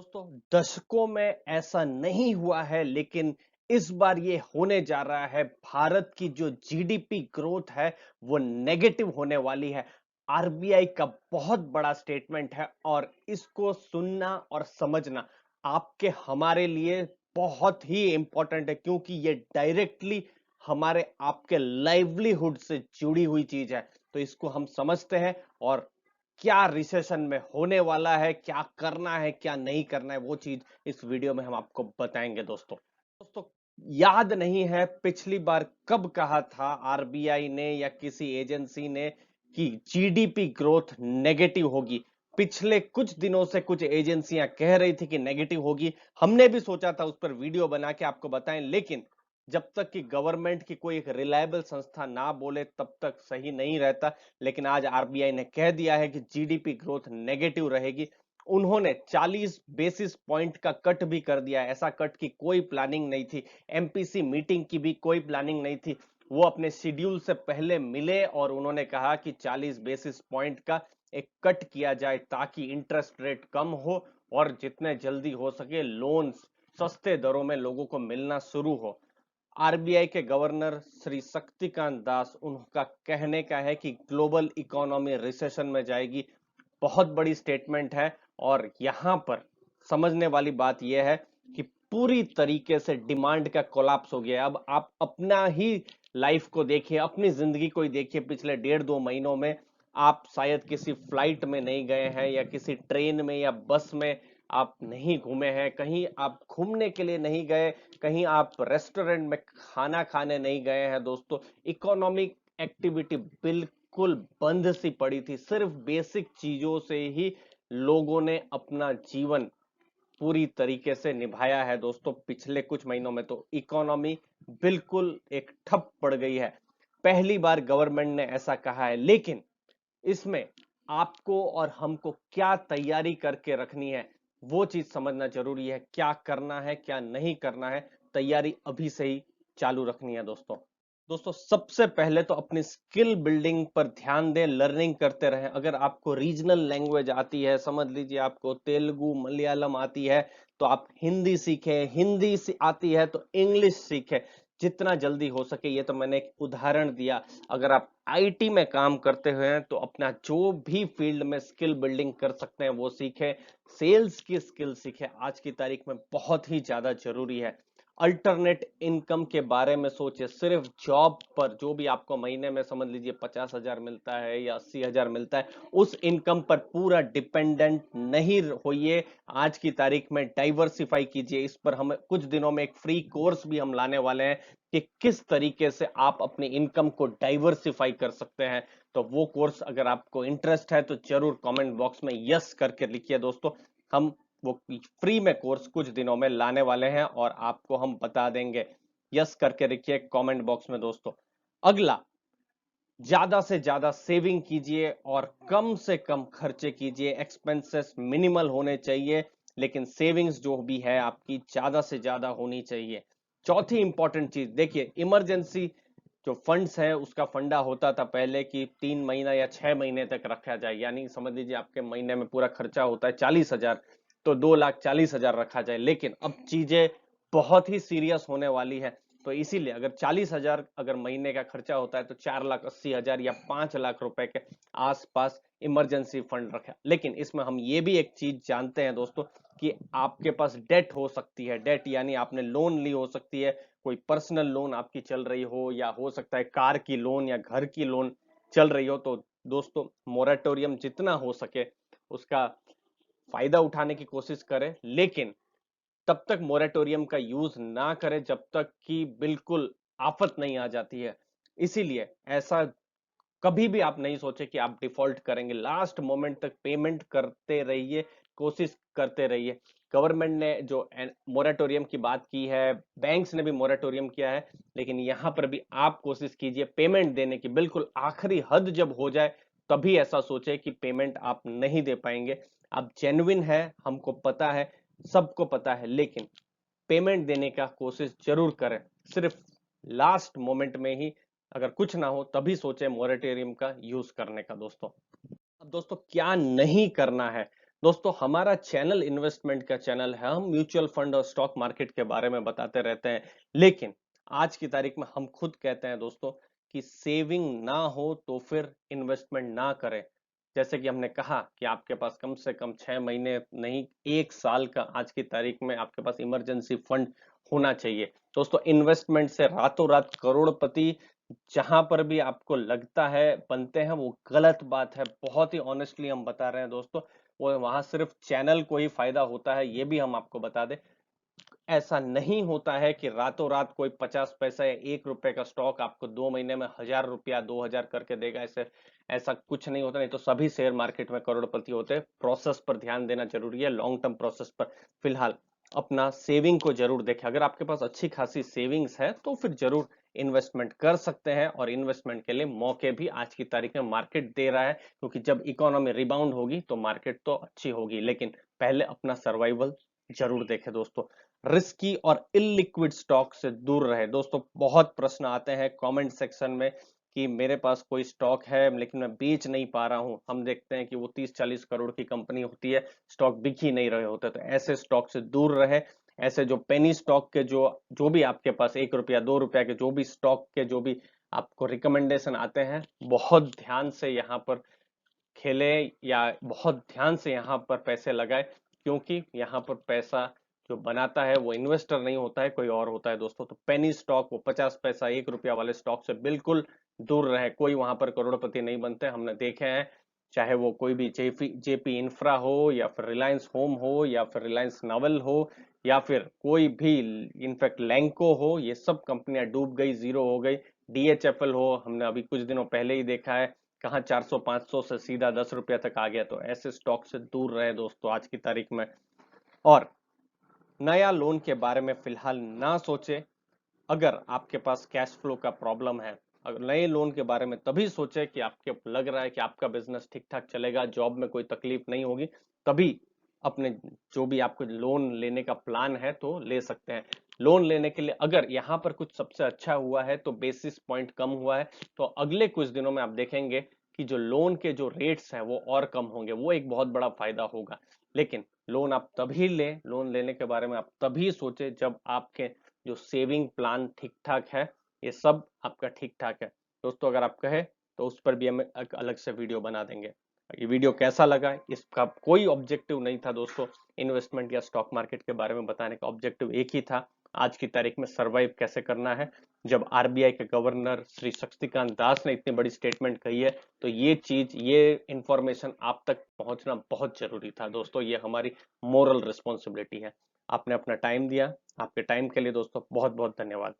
दोस्तों दशकों में ऐसा नहीं हुआ है लेकिन इस बार ये होने जा रहा है। भारत की जो जीडीपी ग्रोथ है वो नेगेटिव होने वाली है। आरबीआई का बहुत बड़ा स्टेटमेंट है और इसको सुनना और समझना आपके हमारे लिए बहुत ही इंपॉर्टेंट है क्योंकि ये डायरेक्टली हमारे आपके लाइवलीहुड से जुड़ी हुई चीज है। तो इसको हम समझते हैं और क्या रिसेशन में होने वाला है, क्या करना है, क्या नहीं करना है, वो चीज इस वीडियो में हम आपको बताएंगे दोस्तों याद नहीं है पिछली बार कब कहा था आरबीआई ने या किसी एजेंसी ने कि जीडीपी ग्रोथ नेगेटिव होगी। पिछले कुछ दिनों से कुछ एजेंसियां कह रही थी कि नेगेटिव होगी। हमने भी सोचा था उस पर वीडियो बना के आपको बताएं, लेकिन जब तक कि गवर्नमेंट की कोई एक रिलायबल संस्था ना बोले तब तक सही नहीं रहता। लेकिन आज आरबीआई ने कह दिया है कि जीडीपी ग्रोथ नेगेटिव रहेगी। उन्होंने 40 बेसिस पॉइंट का कट भी कर दिया। ऐसा कट की कोई प्लानिंग नहीं थी, एमपीसी मीटिंग की भी कोई प्लानिंग नहीं थी। वो अपने शेड्यूल से पहले मिले और उन्होंने कहा कि 40 बेसिस पॉइंट का एक कट किया जाए ताकि इंटरेस्ट रेट कम हो और जितने जल्दी हो सके लोन सस्ते दरों में लोगों को मिलना शुरू हो। आरबीआई के गवर्नर श्री शक्तिकांत दास, उनका कहने का है कि ग्लोबल इकोनॉमी रिसेशन में जाएगी। बहुत बड़ी स्टेटमेंट है और यहां पर समझने वाली बात यह है कि पूरी तरीके से डिमांड का कोलैप्स हो गया है। अब आप अपना ही लाइफ को देखिए, अपनी जिंदगी को ही देखिए। पिछले 1.5-2 महीनों में आप शायद किसी फ्लाइट में नहीं गए हैं या किसी ट्रेन में या बस में आप नहीं घूमे हैं, कहीं आप घूमने के लिए नहीं गए, कहीं आप रेस्टोरेंट में खाना खाने नहीं गए हैं। दोस्तों इकोनॉमिक एक्टिविटी बिल्कुल बंद सी पड़ी थी। सिर्फ बेसिक चीजों से ही लोगों ने अपना जीवन पूरी तरीके से निभाया है। दोस्तों पिछले कुछ महीनों में तो इकोनॉमी बिल्कुल एक ठप पड़ गई है। पहली बार गवर्नमेंट ने ऐसा कहा है, लेकिन इसमें आपको और हमको क्या तैयारी करके रखनी है वो चीज समझना जरूरी है। क्या करना है, क्या नहीं करना है, तैयारी अभी से ही चालू रखनी है दोस्तों। दोस्तों सबसे पहले तो अपनी स्किल बिल्डिंग पर ध्यान दें, लर्निंग करते रहें। अगर आपको रीजनल लैंग्वेज आती है, समझ लीजिए आपको तेलुगु मलयालम आती है तो आप हिंदी सीखें, हिंदी आती है तो इंग्लिश सीखें जितना जल्दी हो सके। ये तो मैंने एक उदाहरण दिया। अगर आप आईटी में काम करते हुए हैं तो अपना जो भी फील्ड में स्किल बिल्डिंग कर सकते हैं वो सीखें। सेल्स की स्किल सीखें, आज की तारीख में बहुत ही ज्यादा जरूरी है। अल्टरनेट इनकम के बारे में सोचे। सिर्फ जॉब पर जो भी आपको महीने में समझ लीजिए 50,000 मिलता है या 80,000 मिलता है, उस इनकम पर पूरा डिपेंडेंट नहीं होइए। आज की तारीख में डाइवर्सिफाई कीजिए। इस पर हम कुछ दिनों में एक फ्री कोर्स भी हम लाने वाले हैं कि किस तरीके से आप अपनी इनकम को डाइवर्सिफाई कर सकते हैं। तो वो कोर्स अगर आपको इंटरेस्ट है तो जरूर कमेंट बॉक्स में यस करके लिखिए दोस्तों। हम वो फ्री में कोर्स कुछ दिनों में लाने वाले हैं और आपको हम बता देंगे। यस करके लिखिए कमेंट बॉक्स में दोस्तों। अगला, ज्यादा से ज्यादा सेविंग कीजिए और कम से कम खर्चे कीजिए। एक्सपेंसेस मिनिमल होने चाहिए लेकिन सेविंग्स जो भी है आपकी ज्यादा से ज्यादा होनी चाहिए। चौथी इंपॉर्टेंट चीज देखिए, इमरजेंसी जो फंड्स है उसका फंडा होता था पहले कि 3 महीना या 6 महीने तक रखा जाए। यानी समझ लीजिए आपके महीने में पूरा खर्चा होता है 40,000 तो 2,40,000 रखा जाए। लेकिन अब चीजें बहुत ही सीरियस होने वाली है। तो इसीलिए अगर 40,000 अगर महीने का खर्चा होता है तो 4,80,000 या 5 लाख रुपए के आसपास इमरजेंसी फंड रखा। लेकिन इसमें हम ये भी एक चीज जानते हैं दोस्तों कि आपके पास डेट हो सकती है। डेट यानी आपने लोन ली हो सकती है, कोई पर्सनल लोन आपकी चल रही हो या हो सकता है कार की लोन या घर की लोन चल रही हो। तो दोस्तों मोरेटोरियम जितना हो सके उसका फायदा उठाने की कोशिश करें, लेकिन तब तक मोरेटोरियम का यूज ना करें जब तक कि बिल्कुल आफत नहीं आ जाती है। इसीलिए ऐसा कभी भी आप नहीं सोचे कि आप डिफॉल्ट करेंगे। लास्ट मोमेंट तक पेमेंट करते रहिए, कोशिश करते रहिए। गवर्नमेंट ने जो मोरेटोरियम की बात की है, बैंक्स ने भी मोरेटोरियम किया है, लेकिन यहां पर भी आप कोशिश कीजिए पेमेंट देने की। बिल्कुल आखिरी हद जब हो जाए तभी ऐसा सोचे कि पेमेंट आप नहीं दे पाएंगे। आप जेन्युइन है, हमको पता है, सबको पता है, लेकिन पेमेंट देने का कोशिश जरूर करें। सिर्फ लास्ट मोमेंट में ही अगर कुछ ना हो तभी सोचे मोरेटोरियम का यूज करने का दोस्तों। अब दोस्तों क्या नहीं करना है, दोस्तों हमारा चैनल इन्वेस्टमेंट का चैनल है। हम म्यूचुअल फंड और स्टॉक मार्केट के बारे में बताते रहते हैं, लेकिन आज की तारीख में हम खुद कहते हैं दोस्तों कि सेविंग ना हो तो फिर इन्वेस्टमेंट ना करें। जैसे कि हमने कहा कि आपके पास कम से कम 6 महीने नहीं, 1 साल का आज की तारीख में आपके पास इमरजेंसी फंड होना चाहिए। दोस्तों इन्वेस्टमेंट से रातों रात करोड़पति जहां पर भी आपको लगता है बनते हैं, वो गलत बात है। बहुत ही ऑनेस्टली हम बता रहे हैं दोस्तों, वो वहां सिर्फ चैनल को ही फायदा होता है, ये भी हम आपको बता दें। ऐसा नहीं होता है कि रातों रात कोई 50 पैसा या 1 रुपए का स्टॉक आपको 2 महीने में 1,000 रुपया 2,000 करके देगा। ऐसे ऐसा कुछ नहीं होता, नहीं तो सभी शेयर मार्केट में करोड़पति होते। प्रोसेस पर ध्यान देना जरूरी है, लॉन्ग टर्म प्रोसेस पर। फिलहाल अपना सेविंग को जरूर देखें। अगर आपके पास अच्छी खासी सेविंग्स है तो फिर जरूर इन्वेस्टमेंट कर सकते हैं, और इन्वेस्टमेंट के लिए मौके भी आज की तारीख में मार्केट दे रहा है, क्योंकि जब इकोनॉमी रिबाउंड होगी तो मार्केट तो अच्छी होगी, लेकिन पहले अपना सर्वाइवल जरूर देखें दोस्तों। रिस्की और इलिक्विड स्टॉक से दूर रहे दोस्तों। बहुत प्रश्न आते हैं कमेंट सेक्शन में कि मेरे पास कोई स्टॉक है लेकिन मैं बेच नहीं पा रहा हूं। हम देखते हैं कि वो 30-40 करोड़ की कंपनी होती है, स्टॉक बिक ही नहीं रहे होते, तो ऐसे स्टॉक से दूर रहे। ऐसे जो पेनी स्टॉक के जो जो भी आपके पास 1 रुपया 2 रुपया के जो भी स्टॉक के जो भी आपको रिकमेंडेशन आते हैं, बहुत ध्यान से यहाँ पर खेले या बहुत ध्यान से यहाँ पर पैसे लगाए, क्योंकि यहाँ पर पैसा जो बनाता है वो इन्वेस्टर नहीं होता है, कोई और होता है दोस्तों। तो पेनी स्टॉक, वो 50 पैसा 1 रुपया वाले स्टॉक से बिल्कुल दूर रहे। कोई वहां पर करोड़पति नहीं बनते, हमने देखे हैं। चाहे वो कोई भी जेपी इंफ्रा हो, या फिर रिलायंस होम हो, या फिर रिलायंस नावल हो, या फिर कोई भी इनफैक्ट लैंको हो, ये सब कंपनियां डूब गई, जीरो हो गई। डीएचएफएल हो, हमने अभी कुछ दिनों पहले ही देखा है कहाँ 400-500 से सीधा 10 रुपया तक आ गया। तो ऐसे स्टॉक से दूर रहे दोस्तों आज की तारीख में। और नया लोन के बारे में फिलहाल ना सोचे। अगर आपके पास कैश फ्लो का प्रॉब्लम है, अगर नए लोन के बारे में तभी सोचे कि आपके लग रहा है कि आपका बिजनेस ठीक ठाक चलेगा, जॉब में कोई तकलीफ नहीं होगी, तभी अपने जो भी आपको लोन लेने का प्लान है तो ले सकते हैं। लोन लेने के लिए अगर यहाँ पर कुछ सबसे अच्छा हुआ है तो बेसिस पॉइंट कम हुआ है, तो अगले कुछ दिनों में आप देखेंगे कि जो लोन के जो रेट्स हैं वो और कम होंगे, वो एक बहुत बड़ा फायदा होगा। लेकिन लोन आप तभी लें, लोन लेने के बारे में आप तभी सोचे जब आपके जो सेविंग प्लान ठीक ठाक है, ये सब आपका ठीक ठाक है दोस्तों। अगर आप कहे तो उस पर भी हम एक अलग से वीडियो बना देंगे। ये वीडियो कैसा लगा, इसका कोई ऑब्जेक्टिव नहीं था दोस्तों। इन्वेस्टमेंट या स्टॉक मार्केट के बारे में बताने का ऑब्जेक्टिव एक ही था, आज की तारीख में सरवाइव कैसे करना है। जब आरबीआई के गवर्नर श्री शक्तिकांत दास ने इतनी बड़ी स्टेटमेंट कही है, तो ये चीज, ये इंफॉर्मेशन आप तक पहुंचना बहुत जरूरी था दोस्तों। ये हमारी मोरल रिस्पॉन्सिबिलिटी है। आपने अपना टाइम दिया, आपके टाइम के लिए दोस्तों बहुत बहुत धन्यवाद।